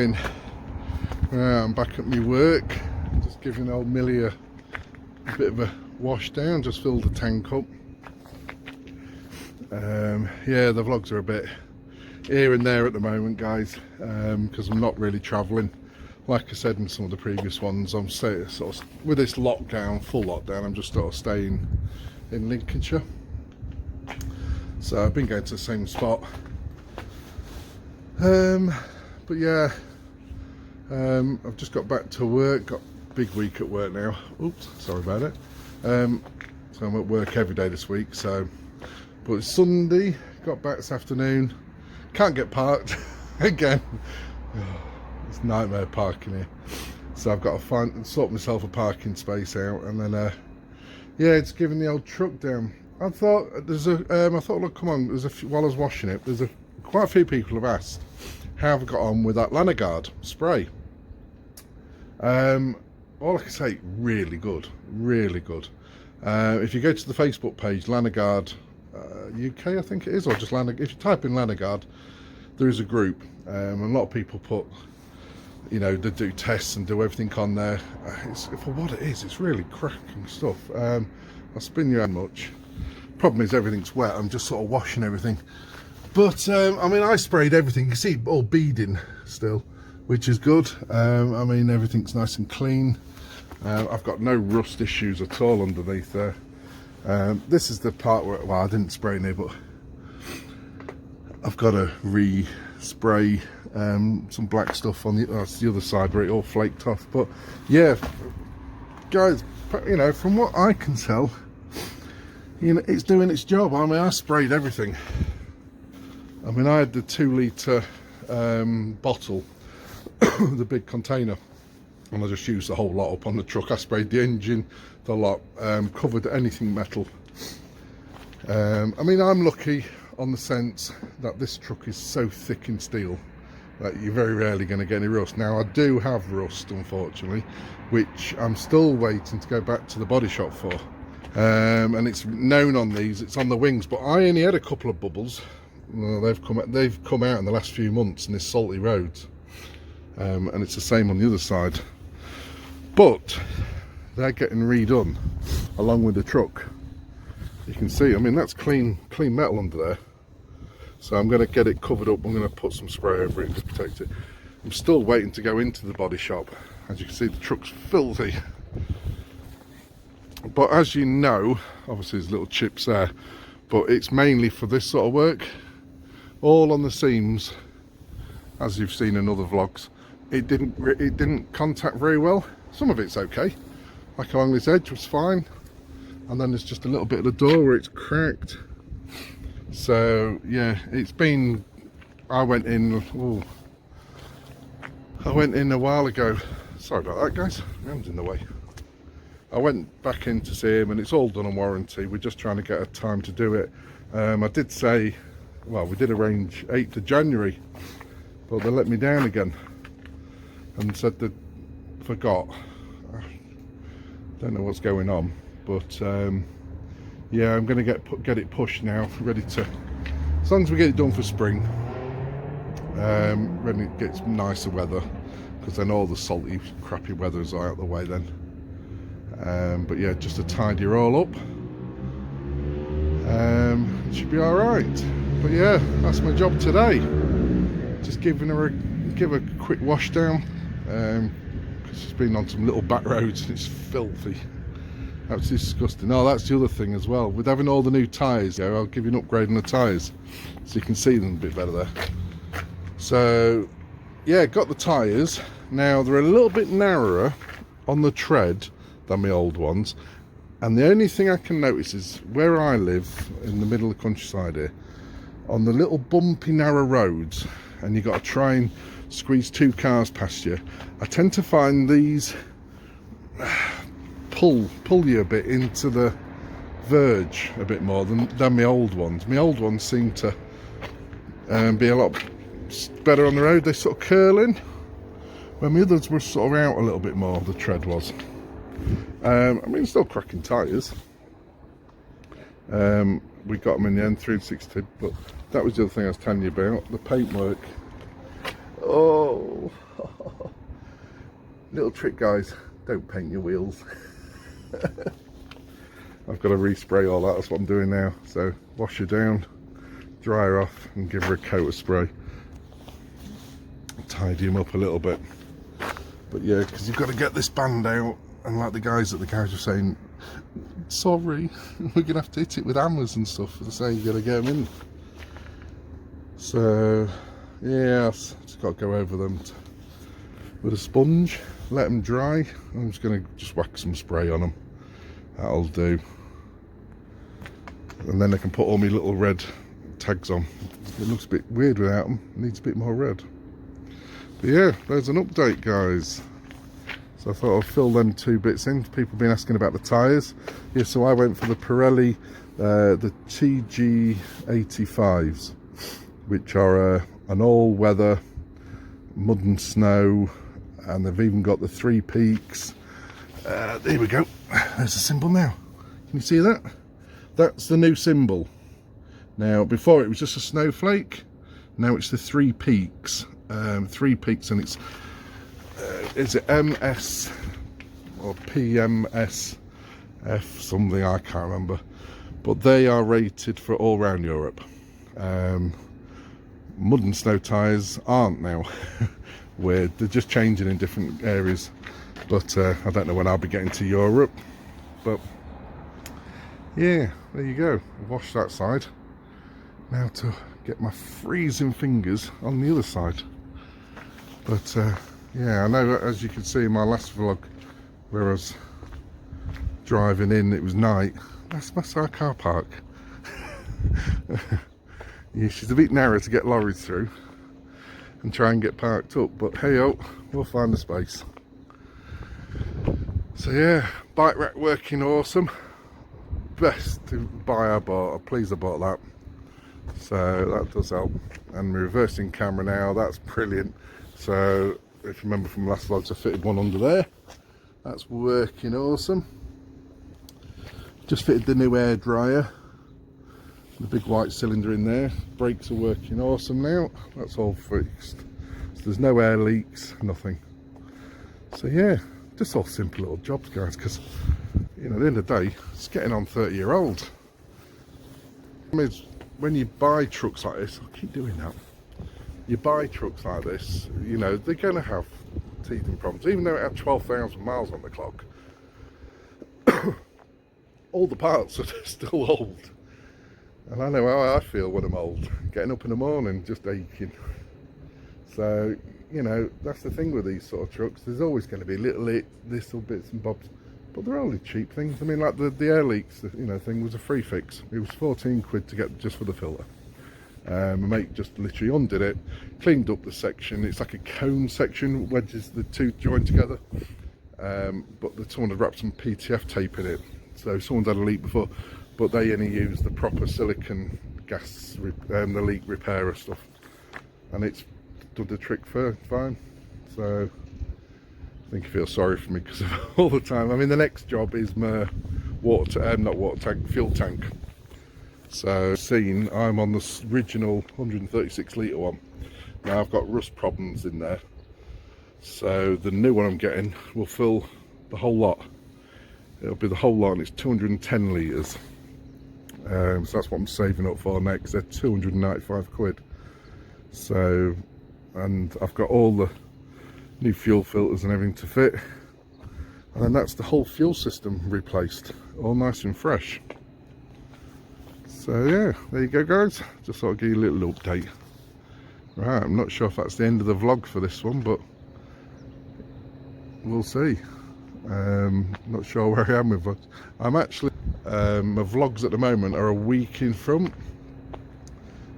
morning. I'm back at my work, just giving old Millie a bit of a wash down, just filled the tank up. Yeah, the vlogs are a bit here and there at the moment, guys, because I'm not really travelling. Like I said in some of the previous ones, I'm sort of, with this lockdown, full lockdown, I'm just sort of staying in Lincolnshire. So I've been going to the same spot. But yeah, I've just got back to work, got a big week at work now. Oops, sorry about it. So I'm at work every day this week, so, but it's Sunday, got back this afternoon, can't get parked again. It's nightmare parking here, so I've got to sort myself a parking space out, and then yeah, it's giving the old truck down. I thought I thought, look, come on, while I was washing it, quite a few people have asked how I've got on with that Landguard spray. All I can say, really good, really good. If you go to the Facebook page, Landguard UK, I think it is, or just Landguard, if you type in Landguard, there is a group, and a lot of people put, you know, they do tests and do everything on there. For what it is, it's really cracking stuff. I'll spin you out much. Problem is everything's wet, I'm just sort of washing everything. But I mean, I sprayed everything. You can see all beading still, which is good. I mean, everything's nice and clean. I've got no rust issues at all underneath there. This is the part where, well, I didn't spray in here, but I've got to re-spray some black stuff on that's the other side where it all flaked off. But yeah, guys, you know, from what I can tell, you know, it's doing its job. I mean, I sprayed everything. I mean, I had the 2 litre bottle, the big container, and I just used the whole lot up on the truck. I sprayed the engine, the lot, covered anything metal. I mean, I'm lucky on the sense that this truck is so thick in steel that you're very rarely going to get any rust. Now, I do have rust, unfortunately, which I'm still waiting to go back to the body shop for. And it's known on these, it's on the wings, but I only had a couple of bubbles. Well, they've come out in the last few months in this salty roads, and it's the same on the other side. But they're getting redone along with the truck. You can see, I mean, that's clean metal under there. So I'm going to get it covered up. I'm going to put some spray over it to protect it. I'm still waiting to go into the body shop. As you can see, the truck's filthy. But as you know, obviously there's little chips there, but it's mainly for this sort of work. All on the seams, as you've seen in other vlogs, it didn't contact very well. Some of it's okay, like along this edge was fine, and then there's just a little bit of the door where it's cracked. So yeah, it's been, I went in a while ago. Sorry about that, guys, my hand's in the way. I went back in to see him, and it's all done on warranty. We're just trying to get a time to do it. I did say, well, we did arrange 8th of January, but they let me down again and said they forgot. I don't know what's going on, but yeah, I'm going to get it pushed now, ready to, as long as we get it done for spring, when it gets nicer weather, because then all the salty, crappy weather is out of the way then. But yeah, just to tidy her all up, it should be all right. But yeah, that's my job today. Just give a quick wash down, because she's been on some little back roads and it's filthy. That's disgusting. Oh, that's the other thing as well. With having all the new tyres, yeah, I'll give you an upgrade on the tyres so you can see them a bit better there. So yeah, got the tyres. Now they're a little bit narrower on the tread than my old ones, and the only thing I can notice is where I live in the middle of the countryside here, on the little bumpy narrow roads, and you got to try and squeeze 2 cars past you, I tend to find these pull you a bit into the verge a bit more than my old ones. My old ones seem to be a lot better on the road. They sort of curl in, when the others were sort of out a little bit more, the tread was. I mean, still cracking tyres. We got them in the end, 360, but that was the other thing I was telling you about, the paintwork. Oh, little trick, guys, don't paint your wheels. I've got to respray all that, that's what I'm doing now. So wash her down, dry her off and give her a coat of spray. Tidy him up a little bit. But yeah, because you've got to get this band out, and like the guys at the garage are saying, sorry, we're going to have to hit it with hammers and stuff. They say you've got to get them in. So yeah, I've just got to go over them with a sponge, let them dry. I'm just going to whack some spray on them. That'll do. And then I can put all my little red tags on. It looks a bit weird without them. It needs a bit more red. But yeah, there's an update, guys. So I thought I'd fill them 2 bits in. People have been asking about the tyres. Yeah, so I went for the Pirelli, the TG85s, which are an all-weather mud and snow, and they've even got the 3 peaks. There we go. There's a symbol now. Can you see that? That's the new symbol. Now, before it was just a snowflake. Now it's the 3 peaks. 3 peaks, and it's is it MS or PMSF something, I can't remember, but they are rated for all round Europe. Mud and snow tyres aren't now. They're just changing in different areas, but I don't know when I'll be getting to Europe. But yeah, there you go. Wash that side. Now to get my freezing fingers on the other side. But yeah, I know, as you can see in my last vlog where I was driving in, it was night. That's my car park. Yeah, she's a bit narrow to get lorries through and try and get parked up, but hey oh, we'll find a space. So yeah, bike rack working awesome. Best buy I bought. I'm pleased I bought that. So that does help. And reversing camera now, that's brilliant. So if you remember from last vlogs, I fitted one under there. That's working awesome. Just fitted the new air dryer, the big white cylinder in there. Brakes are working awesome now. That's all fixed. So there's no air leaks, nothing. So yeah, just all simple little jobs, guys, because you know, at the end of the day, it's getting on 30-year-old. I mean, when you buy trucks like this, I'll keep doing that. You buy trucks like this, you know, they're going to have teething problems, even though it had 12,000 miles on the clock. All the parts are still old, and I know how I feel when I'm old, getting up in the morning just aching. So you know, that's the thing with these sort of trucks, there's always going to be little bits and bobs, but they're only cheap things. I mean, like the air leaks, you know, thing was a free fix. It was 14 quid to get just for the filter. My mate just literally undid it, cleaned up the section. It's like a cone section, wedges the two joined together, but someone had wrapped some PTF tape in it, so someone's had a leak before, but they only use the proper silicone gas, the leak repairer stuff, and it's done the trick for fine. So I think he feels sorry for me because of all the time. I mean, the next job is my fuel tank. So seen, I'm on the original 136 litre one. Now I've got rust problems in there, so the new one I'm getting will fill the whole lot. It'll be the whole lot, and it's 210 litres. So that's what I'm saving up for next. They're 295 quid. So, and I've got all the new fuel filters and everything to fit, and then that's the whole fuel system replaced, all nice and fresh. So yeah, there you go, guys. Just thought I'd give you a little update. Right, I'm not sure if that's the end of the vlog for this one, but we'll see. Not sure where I am with vlogs. I'm actually, my vlogs at the moment are a week in front,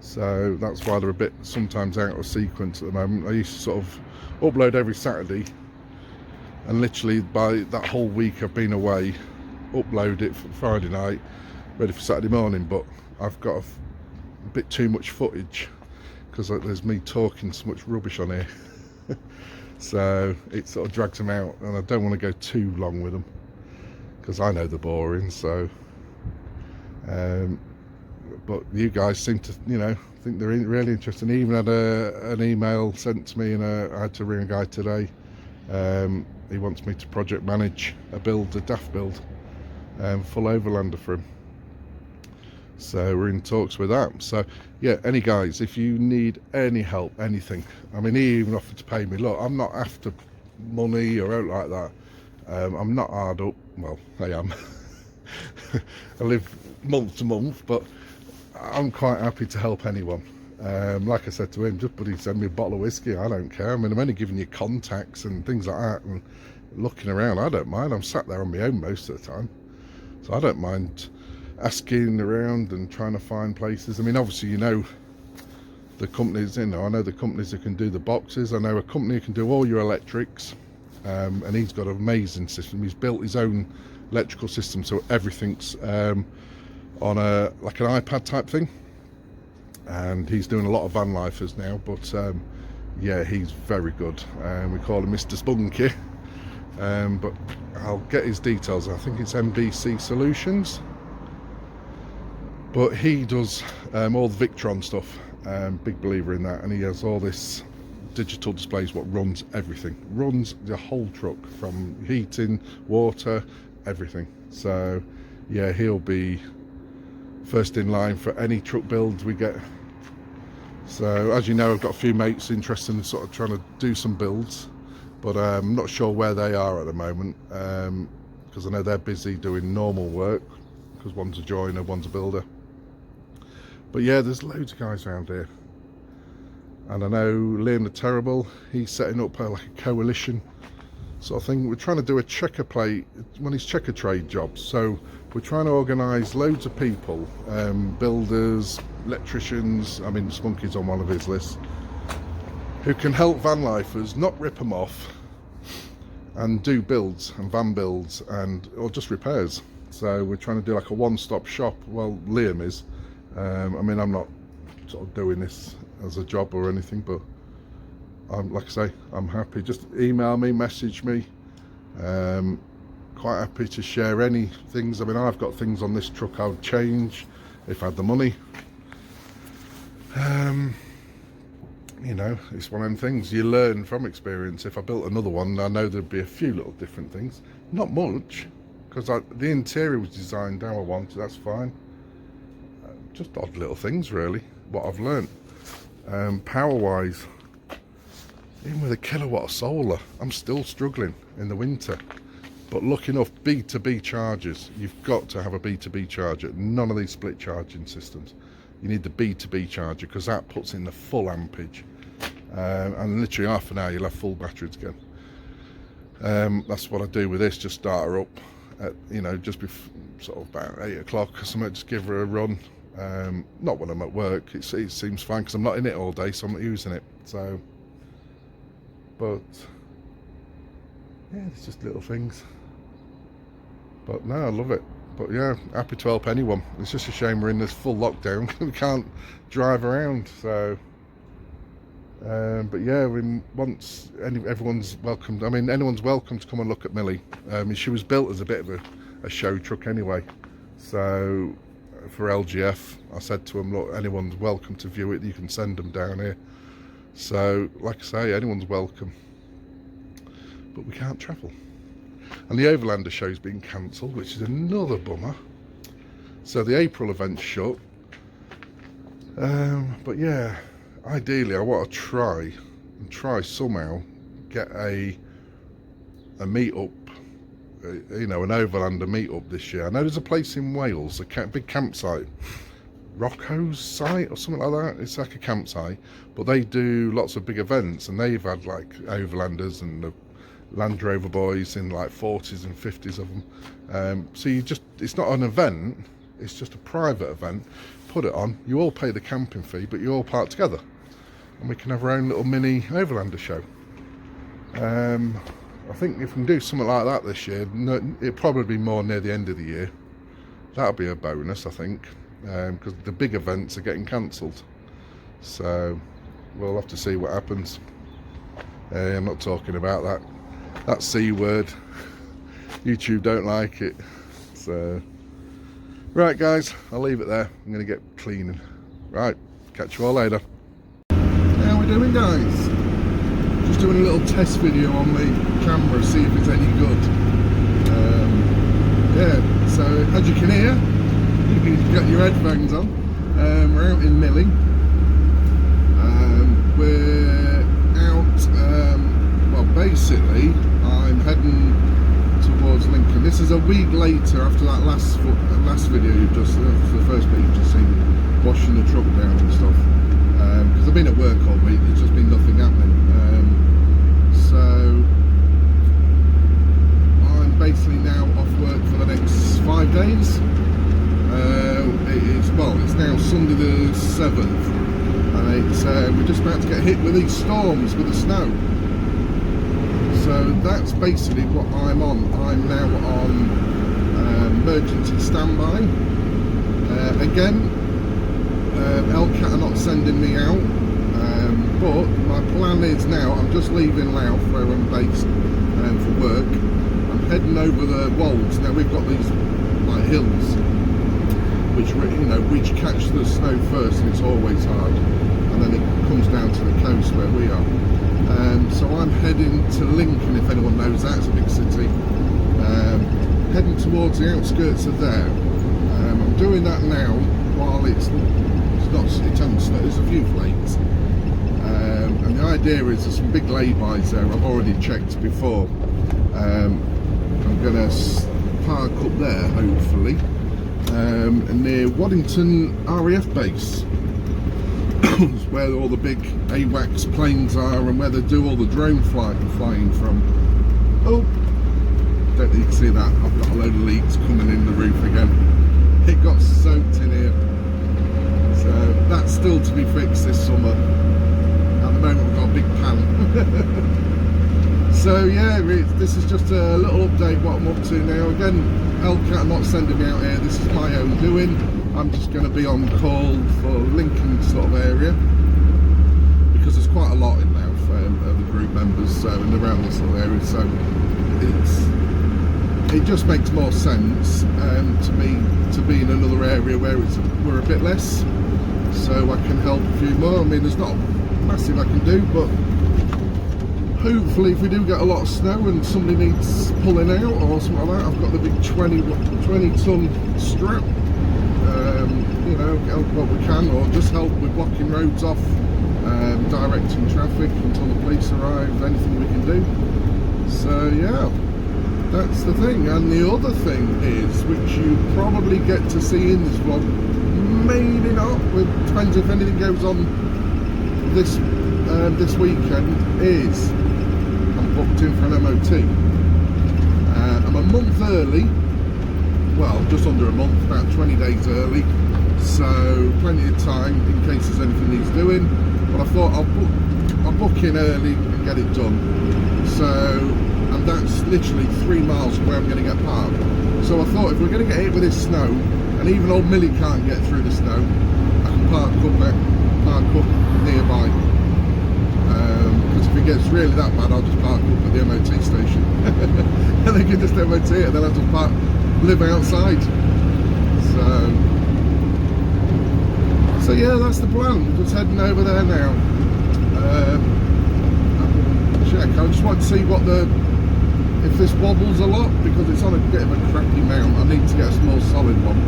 so that's why they're a bit sometimes out of sequence at the moment. I used to sort of upload every Saturday, and literally by that whole week I've been away, upload it for Friday night, ready for Saturday morning. But I've got a bit too much footage because there's me talking so much rubbish on here. So it sort of drags them out, and I don't want to go too long with them because I know they're boring. So but you guys seem to, you know, think they're really interested. He even had an email sent to me, and I had to ring a guy today. He wants me to project manage a DAF build, full Overlander for him. So we're in talks with that. So yeah, any guys, if you need any help, anything, I mean, he even offered to pay me. Look, I'm not after money or out like that. I'm not hard up. Well, I am. I live month to month, but I'm quite happy to help anyone. Like I said to him, just buddy, send me a bottle of whiskey, I don't care. I mean, I'm only giving you contacts and things like that, and looking around, I don't mind. I'm sat there on my own most of the time, so I don't mind asking around and trying to find places. I mean, obviously, you know, the companies, you know, I know the companies that can do the boxes. I know a company who can do all your electrics, and he's got an amazing system. He's built his own electrical system, so everything's on a like an iPad type thing, and he's doing a lot of van lifers now. But yeah, he's very good, and we call him Mr. Spunky. But I'll get his details. I think it's MBC Solutions, but he does all the Victron stuff. Big believer in that, and he has all this digital displays, what runs everything, runs the whole truck, from heating, water, everything. So yeah, he'll be first in line for any truck builds we get. So as you know, I've got a few mates interested in sort of trying to do some builds, but I'm not sure where they are at the moment, because I know they're busy doing normal work, because one's a joiner, one's a builder. But yeah, there's loads of guys around here, and I know Liam the Terrible, he's setting up like a coalition sort of thing. We're trying to do a checker plate, one of his checker trade jobs. So we're trying to organise loads of people, builders, electricians, I mean Spunky's on one of his lists, who can help van lifers, not rip them off, and do builds and van builds, and or just repairs. So we're trying to do like a one-stop shop. Well, Liam is. I mean, I'm not sort of doing this as a job or anything, but like I say, I'm happy. Just email me, message me. Quite happy to share any things. I mean, I've got things on this truck I would change if I had the money. You know, it's one of them things you learn from experience. If I built another one, I know there'd be a few little different things. Not much, because the interior was designed how I wanted, that's fine. Just odd little things, really, what I've learnt. Power wise, even with a kilowatt of solar, I'm still struggling in the winter. But looking up B2B chargers, you've got to have a B2B charger. None of these split charging systems. You need the B2B charger, because that puts in the full ampage, and literally half an hour you'll have full batteries again. That's what I do with this. Just start her up at, you know, just before sort of about 8 o'clock or something. Just give her a run. Not when I'm at work. It seems fine, because I'm not in it all day, so I'm not using it. So, but yeah, it's just little things. But no, I love it. But yeah, happy to help anyone. It's just a shame we're in this full lockdown. We can't drive around. So, but yeah, everyone's welcome. I mean, anyone's welcome to come and look at Millie. She was built as a bit of a show truck anyway. So for LGF, I said to them, look, anyone's welcome to view it. You can send them down here. So, like I say, anyone's welcome. But we can't travel. And the Overlander show's been cancelled, which is another bummer. So the April event's shut. But yeah, ideally I want to try somehow get a meet-up, you know, an Overlander meet-up this year. I know there's a place in Wales, a big campsite, Rocco's site or something like that. It's like a campsite, but they do lots of big events, and they've had like Overlanders and the Land Rover boys in like 40s and 50s of them. So it's not an event, it's just a private event. Put it on, you all pay the camping fee, but you all park together, and we can have our own little mini Overlander show. I think if we can do something like that this year, it'll probably be more near the end of the year. That'll be a bonus, I think, because the big events are getting cancelled. So we'll have to see what happens. I'm not talking about that C word. YouTube don't like it. So Right guys, I'll leave it there. I'm going to get cleaning. Right, catch you all later. How we doing guys? Just doing a little test video on the camera, see if it's any good. Yeah, so as you can hear, you've got your headphones on. We're out in Millys. We're out, well basically I'm heading towards Lincoln. This is a week later after that last video you've just, the first bit you've just seen, washing the truck down and stuff. Because I've been at work all week, there's just been nothing happening. So I'm basically now off work for the next 5 days. It's now Sunday the 7th, and it's we're just about to get hit with these storms with the snow. So that's basically what I'm on. I'm now on emergency standby. Again, LCAT are not sending me out, but my plan is now, I'm just leaving Louth where I'm based for work. I'm heading over the Wolds. Now we've got these like hills which catch the snow first, and it's always hard, and then it comes down to the coast where we are. So I'm heading to Lincoln, if anyone knows that, it's a big city. Heading towards the outskirts of there. I'm doing that now while it's only snow, there's a few flakes. And the idea is there's some big lay-bys there, I've already checked before. I'm going to park up there, hopefully, near Waddington RAF base. Where all the big AWACS planes are and where they do all the drone flying from. Oh, don't you see that? I've got a load of leaks coming in the roof again. It got soaked in here. So that's still to be fixed this summer. At the moment we've got a big pan. So yeah, this is just a little update what I'm up to now. Again, LCAT are not sending me out here, this is my own doing. I'm just going to be on call for Lincoln sort of area, because there's quite a lot in Louth of the group members, so, and around this little area, so it just makes more sense to me to be in another area where we're a bit less, so I can help a few more. I mean, there's not massive I can do, but hopefully if we do get a lot of snow and somebody needs pulling out or something like that, I've got the big 20 ton strap. Help what we can, or just help with blocking roads off, directing traffic until the police arrive, anything we can do. So yeah, that's the thing. And the other thing is, which you probably get to see in this vlog, maybe not, it depends if anything goes on this weekend, is I'm booked in for an MOT. I'm a month early, well, just under a month, about 20 days early, so plenty of time in case there's anything he's doing. But I thought I'll book in early and get it done. So, and that's literally 3 miles from where I'm going to get parked. So I thought if we're going to get hit with this snow, and even old Millie can't get through the snow, I can park up nearby. Because if it gets really that bad, I'll just park up at the MOT station. And they can just MOT it, and then I'll just live outside. So yeah, that's the plan. Just heading over there now. Check. I just want to see if this wobbles a lot, because it's on a bit of a crappy mount. I need to get a more solid one.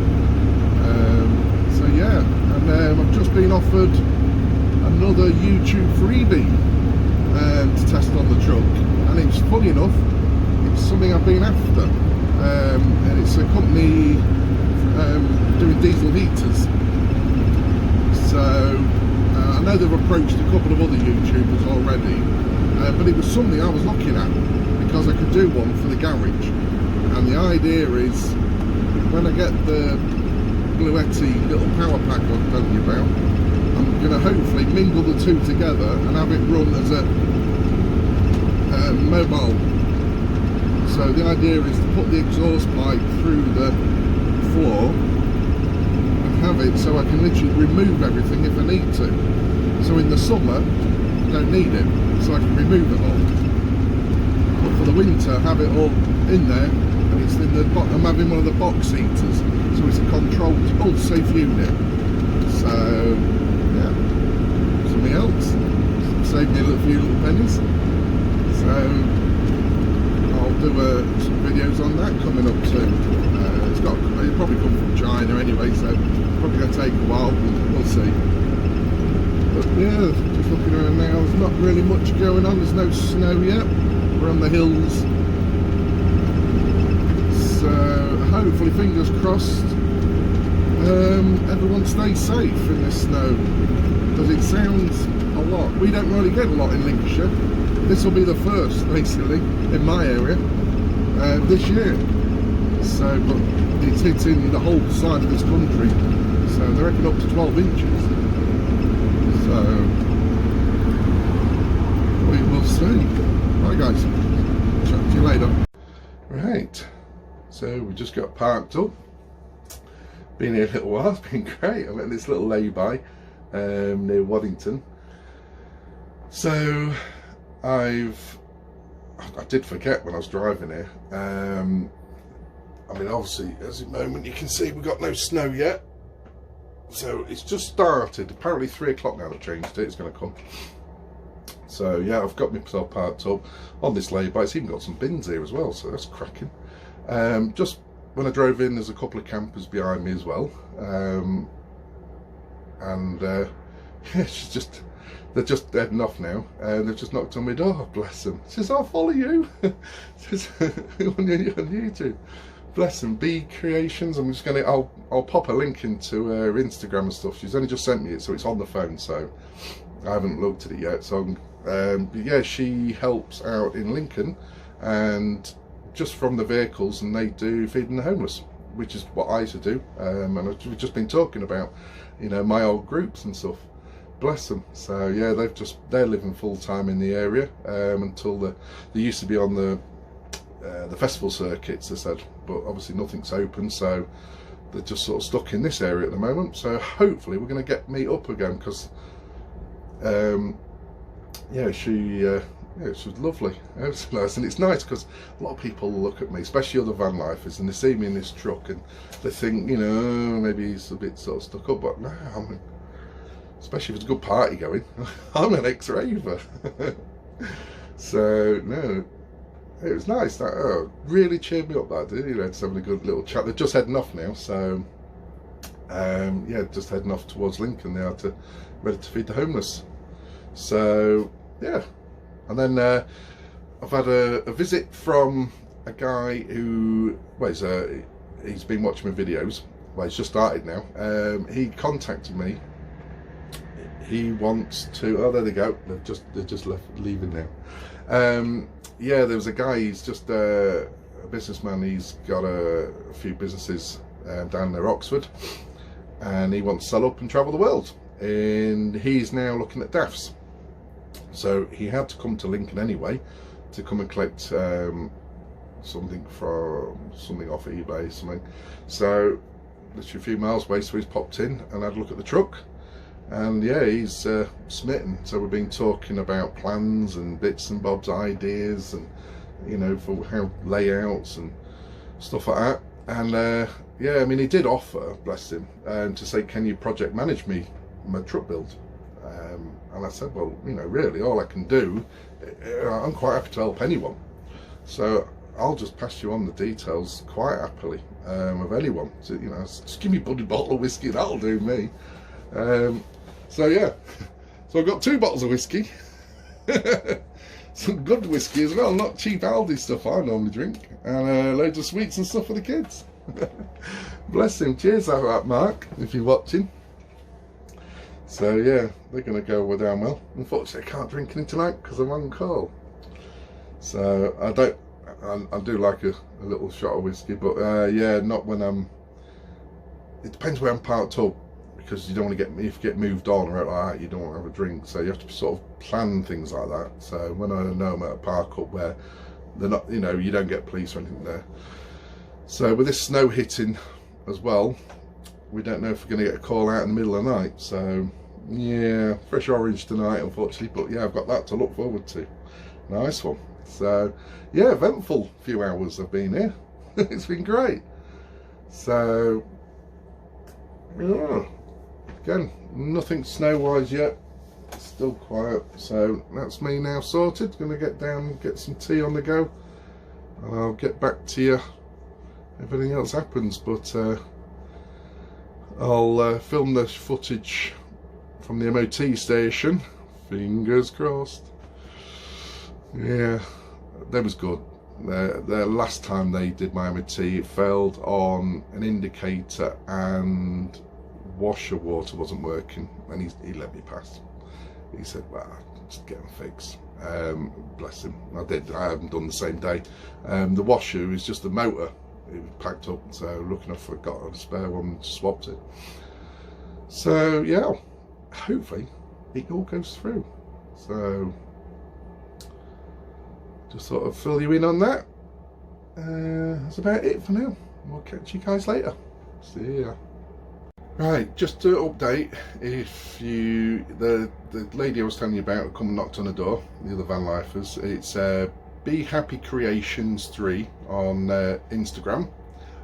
So yeah, and I've just been offered another YouTube freebie to test on the truck, and it's funny enough, it's something I've been after. And it's a company doing diesel heaters. So I know they've approached a couple of other YouTubers already, but it was something I was looking at because I could do one for the garage. And the idea is, when I get the Bluetti little power pack I was telling you about, I'm going to hopefully mingle the two together and have it run as a mobile. So the idea is to put the exhaust pipe through the floor and have it so I can literally remove everything if I need to. So in the summer I don't need it, so I can remove it all. But for the winter, have it all in there, and it's in the I'm having one of the box heaters, so so it's a controlled safe unit. So yeah, something else. Saved me a few little pennies. So I'll do some videos on that coming up soon. It'll probably come from China anyway, so it's probably going to take a while. We'll see. But yeah, just looking around now, there's not really much going on. There's no snow yet. We're on the hills, so hopefully, fingers crossed, everyone stays safe in this snow, because it sounds a lot. We don't really get a lot in Lincolnshire. This will be the first, basically, in my area this year. So, but it's hitting the whole side of this country, so they reckon up to 12 inches. So we will see. Right guys, chat to you later. Right, so we just got parked up. Been here a little while, it's been great. I'm at this little lay-by near Waddington. So I did forget when I was driving here. I mean, obviously, as the moment you can see, we've got no snow yet. So it's just started. Apparently 3 o'clock now they've changed it, it's going to come. So yeah, I've got myself parked up on this lay-by. It's even got some bins here as well, so that's cracking. Just when I drove in, there's a couple of campers behind me as well. Yeah, they're just heading off now, and they've just knocked on my door. Bless them. She says, "I'll follow you." Says, on YouTube. Bless them. B Creations. I'm just gonna. I'll pop a link into her Instagram and stuff. She's only just sent me it, so it's on the phone. So I haven't looked at it yet. So but yeah, she helps out in Lincoln, and just from the vehicles, and they do feeding the homeless, which is what I used to do. And we've just been talking about, you know, my old groups and stuff. Bless them. So yeah, they're living full time in the area until they used to be on the festival circuits, they said, but obviously nothing's open, so they're just sort of stuck in this area at the moment. So hopefully we're going to meet up again, because yeah, she was lovely. It was nice, and it's nice because a lot of people look at me, especially other van lifers, and they see me in this truck and they think, you know, maybe he's a bit sort of stuck up, but no, especially if it's a good party going, I'm an ex-raver. So no, it was nice. That really cheered me up, that did. You know, just having a good little chat. They're just heading off now, so yeah, just heading off towards Lincoln. They are ready to feed the homeless. So yeah, and then I've had a visit from a guy who, well, he's been watching my videos. Well, he's just started now. He contacted me. He wants to. Oh, there they go. They're just leaving now. Yeah, there was a guy. He's just a businessman. He's got a few businesses down near Oxford, and he wants to sell up and travel the world. And he's now looking at DAFs. So he had to come to Lincoln anyway to come and collect something off eBay, something. So literally a few miles away. So he's popped in and had a look at the truck. And yeah, he's smitten. So we've been talking about plans and bits and bobs, ideas, and you know, for how layouts and stuff like that. And yeah, I mean, he did offer, bless him, to say, can you project manage me my truck build? And I said, well, you know, really, all I can do, I'm quite happy to help anyone. So I'll just pass you on the details quite happily of anyone. So, you know, just give me a bloody bottle of whiskey, that'll do me. So yeah, so I've got 2 bottles of whiskey, some good whiskey as well, not cheap Aldi stuff I normally drink, and loads of sweets and stuff for the kids. Bless him. Cheers out that, Mark, if you're watching. So yeah, they're going to go down well. Unfortunately, I can't drink any tonight because I'm on call. So I do like a little shot of whiskey, but yeah, not when it depends where I'm parked up. Because you don't want to if you get moved on or out like that, you don't want to have a drink, so you have to sort of plan things like that. So when I know I'm at a park up where they're not, you know, you don't get police or anything there. So with this snow hitting as well, we don't know if we're going to get a call out in the middle of the night. So yeah, fresh orange tonight, unfortunately, but yeah, I've got that to look forward to. Nice one. So yeah, eventful few hours I've been here. It's been great. So Yeah. Again, nothing snow-wise yet. Still quiet. So that's me now sorted. Gonna get down and get some tea on the go, and I'll get back to you if anything else happens. But I'll film the footage from the MOT station. Fingers crossed. Yeah, that was good. The last time they did my MOT, it failed on an indicator and washer water wasn't working, and he let me pass. He said, well, just get them fixed. Bless him. I haven't done the same day. The washer is just the motor. It was packed up, so lucky enough I got a spare one and swapped it. So yeah, hopefully it all goes through. So just sort of fill you in on that. That's about it for now. We'll catch you guys later. See ya. Right, just to update, if you the lady I was telling you about come and knocked on the door, the other van lifers, it's Be Happy Creations 3 on Instagram,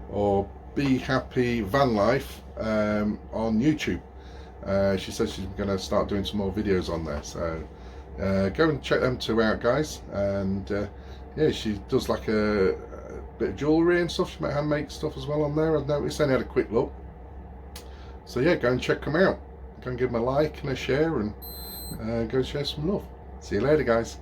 or Be Happy Van Life on YouTube. She says she's going to start doing some more videos on there, so go and check them two out, guys. And yeah, she does like a bit of jewellery and stuff. She might hand make stuff as well on there. I've noticed. I only had a quick look. So yeah, go and check them out. Go and give them a like and a share, and go share some love. See you later, guys.